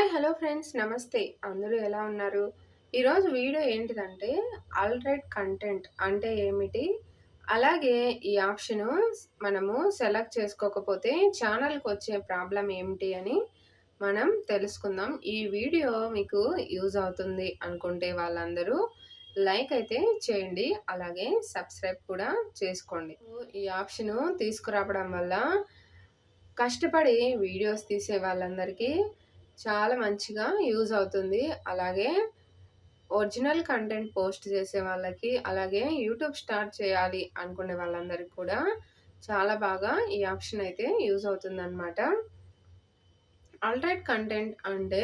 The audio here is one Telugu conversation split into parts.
హాయ్ హలో ఫ్రెండ్స్ నమస్తే. అందరూ ఎలా ఉన్నారు? ఈరోజు వీడియో ఏంటిదంటే ఆల్రైట్ కంటెంట్ అంటే ఏమిటి? అలాగే ఈ ఆప్షను మనము సెలెక్ట్ చేసుకోకపోతే ఛానల్‌కి వచ్చే ప్రాబ్లమ్ ఏమిటి అని మనం తెలుసుకుందాం. ఈ వీడియో మీకు యూజ్ అవుతుంది అనుకుంటే వాళ్ళందరూ లైక్ అయితే చేయండి. అలాగే సబ్స్క్రైబ్ కూడా చేసుకోండి. ఈ ఆప్షను తీసుకురావడం వల్ల కష్టపడి వీడియోస్ తీసే వాళ్ళందరికీ చాలా మంచిగా యూజ్ అవుతుంది. అలాగే ఒరిజినల్ కంటెంట్ పోస్ట్ చేసే వాళ్ళకి, అలాగే యూట్యూబ్ స్టార్ట్ చేయాలి అనుకునే వాళ్ళందరికి కూడా చాలా బాగా ఈ ఆప్షన్ అయితే యూజ్ అవుతుందనమాట. ఆల్రైట్ కంటెంట్ అంటే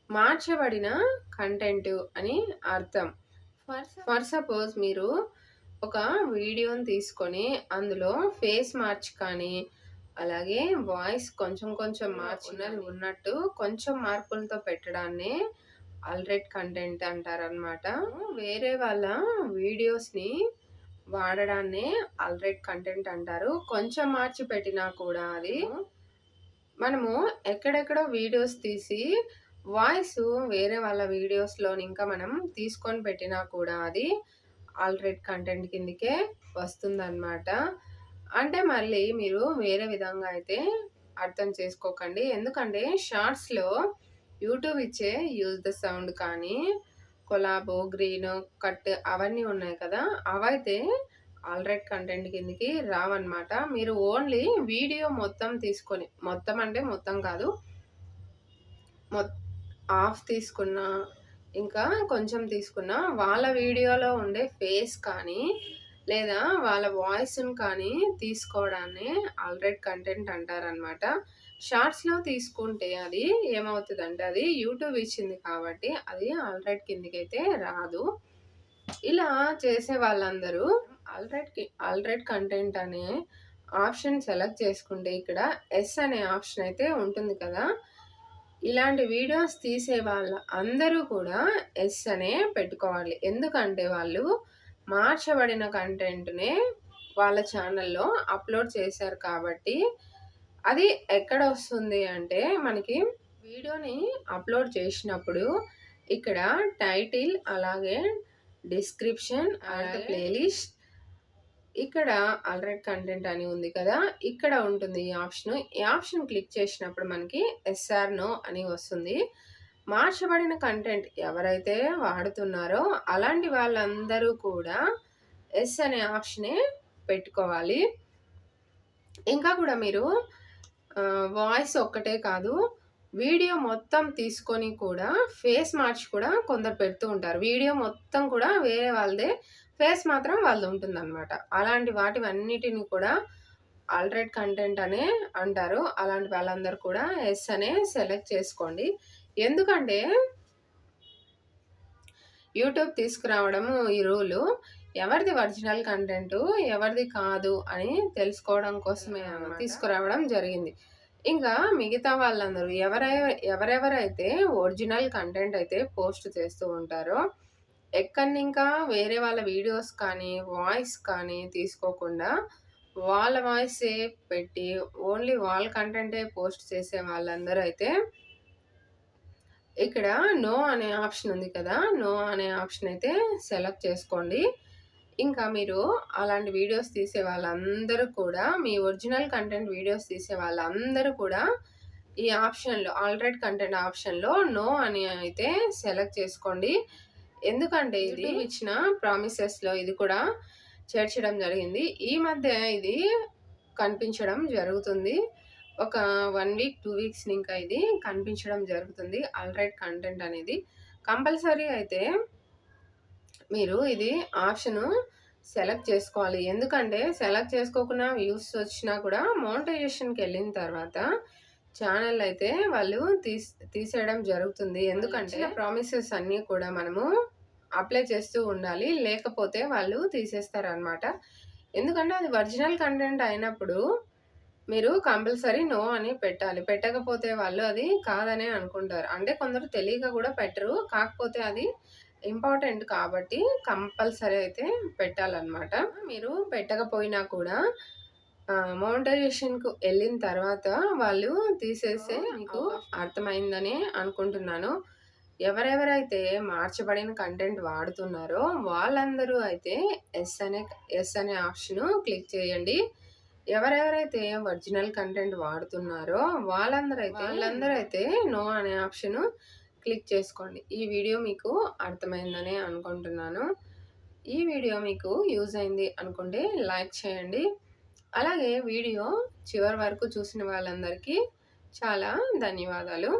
మార్చబడిన కంటెంట్ అని అర్థం. ఫర్ సపోజ్ మీరు ఒక వీడియోని తీసుకొని అందులో ఫేస్ మార్చి కానీ, అలాగే వాయిస్ కొంచెం కొంచెం మార్చినది ఉన్నట్టు కొంచెం మార్పులతో పెట్టడాన్నే ఆల్రైట్ కంటెంట్ అంటారనమాట. వేరే వాళ్ళ వీడియోస్‌ని వాడడాన్నే ఆల్రైట్ కంటెంట్ అంటారు. కొంచెం మార్చి పెట్టినా కూడా అది మనము ఎక్కడెక్కడో వీడియోస్ తీసి వాయిస్ వేరే వాళ్ళ వీడియోస్‌లోని ఇంకా మనం తీసుకొని పెట్టినా కూడా అది ఆల్రైట్ కంటెంట్ కిందకే వస్తుందన్నమాట. అంటే మళ్ళీ మీరు వేరే విధంగా అయితే అర్థం చేసుకోకండి. ఎందుకంటే షార్ట్స్‌లో యూట్యూబ్ ఇచ్చే యూజ్ ద సౌండ్ కానీ, కొలాబ్, గ్రీన్, కట్ అవన్నీ ఉన్నాయి కదా! అవైతే ఆల్రైట్ కంటెంట్ కిందకి రావన్నమాట. మీరు ఓన్లీ వీడియో మొత్తం తీసుకొని, మొత్తం అంటే మొత్తం కాదు, మొత్ హాఫ్ తీసుకున్నా, ఇంకా కొంచెం తీసుకున్నా వాళ్ళ వీడియోలో ఉండే ఫేస్ కానీ, లేదా వాళ్ళ వాయిస్‌ని కానీ తీసుకోవడాన్నే ఆల్రైట్ కంటెంట్ అంటారనమాట. షార్ట్స్‌లో తీసుకుంటే అది ఏమవుతదంటే అది యూట్యూబ్ ఇచ్చింది కాబట్టి అది ఆల్రైట్ కిందకైతే రాదు. ఇలా చేసే వాళ్ళందరూ ఆల్రైట్ కంటెంట్ అనే ఆప్షన్ సెలెక్ట్ చేసుకుంటే ఇక్కడ ఎస్ అనే ఆప్షన్ అయితే ఉంటుంది కదా! ఇలాంటి వీడియోస్ తీసే వాళ్ళ అందరూ కూడా ఎస్ అనే పెట్టుకోవాలి. ఎందుకంటే వాళ్ళు మార్చబడిన కంటెంట్‌నే వాళ్ళ ఛానల్‌లో అప్‌లోడ్ చేశారు కాబట్టి, అది ఎక్కడొస్తుంది అంటే మనకి వీడియోని అప్‌లోడ్ చేసినప్పుడు ఇక్కడ టైటిల్, అలాగే డిస్క్రిప్షన్, అలాగే ప్లేలిస్ట్, ఇక్కడ ఆల్రైట్ కంటెంట్ అని ఉంది కదా! ఇక్కడ ఉంటుంది ఈ ఆప్షను. ఈ ఆప్షన్ క్లిక్ చేసినప్పుడు మనకి ఎస్ ఆర్ నో అని వస్తుంది. మార్చబడిన కంటెంట్ ఎవరైతే వాడుతున్నారో అలాంటి వాళ్ళందరూ కూడా ఎస్ అనే ఆప్షనే పెట్టుకోవాలి. ఇంకా కూడా మీరు వాయిస్ ఒక్కటే కాదు, వీడియో మొత్తం తీసుకొని కూడా ఫేస్ మార్చి కూడా కొందరు పెడుతూ ఉంటారు. వీడియో మొత్తం కూడా వేరే వాళ్ళదే, ఫేస్ మాత్రం వాళ్ళది ఉంటుందన్నమాట. అలాంటి వాటివన్నిటిని కూడా ఆల్రైట్ కంటెంట్ అనే అంటారు. అలాంటి వాళ్ళందరూ కూడా ఎస్ అనే సెలెక్ట్ చేసుకోండి. ఎందుకంటే యూట్యూబ్ తీసుకురావడము ఈ రూలు ఎవరిది ఒరిజినల్ కంటెంటు, ఎవరిది కాదు అని తెలుసుకోవడం కోసమే తీసుకురావడం జరిగింది. ఇంకా మిగతా వాళ్ళందరూ ఎవరెవరైతే ఒరిజినల్ కంటెంట్ అయితే పోస్ట్ చేస్తూ ఉంటారో, ఎక్కడనింకా వేరే వాళ్ళ వీడియోస్ కానీ, వాయిస్ కానీ తీసుకోకుండా వాళ్ళ వాయిసే పెట్టి ఓన్లీ వాళ్ళ కంటెంటే పోస్ట్ చేసే వాళ్ళందరూ అయితే ఇక్కడ నో అనే ఆప్షన్ ఉంది కదా! నో అనే ఆప్షన్ అయితే సెలెక్ట్ చేసుకోండి. ఇంకా మీరు అలాంటి వీడియోస్ తీసే వాళ్ళందరూ కూడా, మీ ఒరిజినల్ కంటెంట్ వీడియోస్ తీసే వాళ్ళందరూ కూడా ఈ ఆప్షన్‌లో ఆల్రైట్ కంటెంట్ ఆప్షన్‌లో నో అని అయితే సెలెక్ట్ చేసుకోండి. ఎందుకంటే ఇది ఇచ్చిన ప్రామిసెస్‌లో ఇది కూడా చేర్చడం జరిగింది. ఈ మధ్య ఇది కనిపించడం జరుగుతుంది. ఒక 1 వీక్, 2 వీక్స్ ఇంకా ఇది కనిపించడం జరుగుతుంది. ఆల్రైట్ కంటెంట్ అనేది కంపల్సరీ అయితే మీరు ఇది ఆప్షను సెలెక్ట్ చేసుకోవాలి. ఎందుకంటే సెలెక్ట్ చేసుకోకుండా వ్యూస్ వచ్చినా కూడా మోనిటైజేషన్‌కి వెళ్ళిన తర్వాత ఛానల్ అయితే వాళ్ళు తీసేయడం జరుగుతుంది. ఎందుకంటే ప్రామిసెస్ అన్నీ కూడా మనము అప్లై చేస్తూ ఉండాలి. లేకపోతే వాళ్ళు తీసేస్తారనమాట. ఎందుకంటే అది ఒరిజినల్ కంటెంట్ అయినప్పుడు మీరు కంపల్సరీ నో అని పెట్టాలి. పెట్టకపోతే వాళ్ళు అది కాదనే అనుకుంటారు. అంటే కొందరు తెలియక కూడా పెట్టరు. కాకపోతే అది ఇంపార్టెంట్ కాబట్టి కంపల్సరీ అయితే పెట్టాలన్నమాట. మీరు పెట్టకపోయినా కూడా మోనిటైజేషన్‌కు ఎళ్ళిన తర్వాత వాళ్ళు తీసేసే మీకు అర్థమైందని అనుకుంటున్నాను. ఎవరెవరైతే మార్చబడిన కంటెంట్ వాడుతున్నారో వాళ్ళందరూ అయితే యెస్ అనే ఆప్షను క్లిక్ చేయండి. ఎవరెవరైతే ఒరిజినల్ కంటెంట్ వాడుతున్నారో వాళ్ళందరైతే నో అనే ఆప్షను క్లిక్ చేసుకోండి. ఈ వీడియో మీకు అర్థమైందని అనుకుంటున్నాను. ఈ వీడియో మీకు యూజ్ అయింది అనుకుంటే లైక్ చేయండి. అలాగే వీడియో చివరి వరకు చూసిన వాళ్ళందరికీ చాలా ధన్యవాదాలు.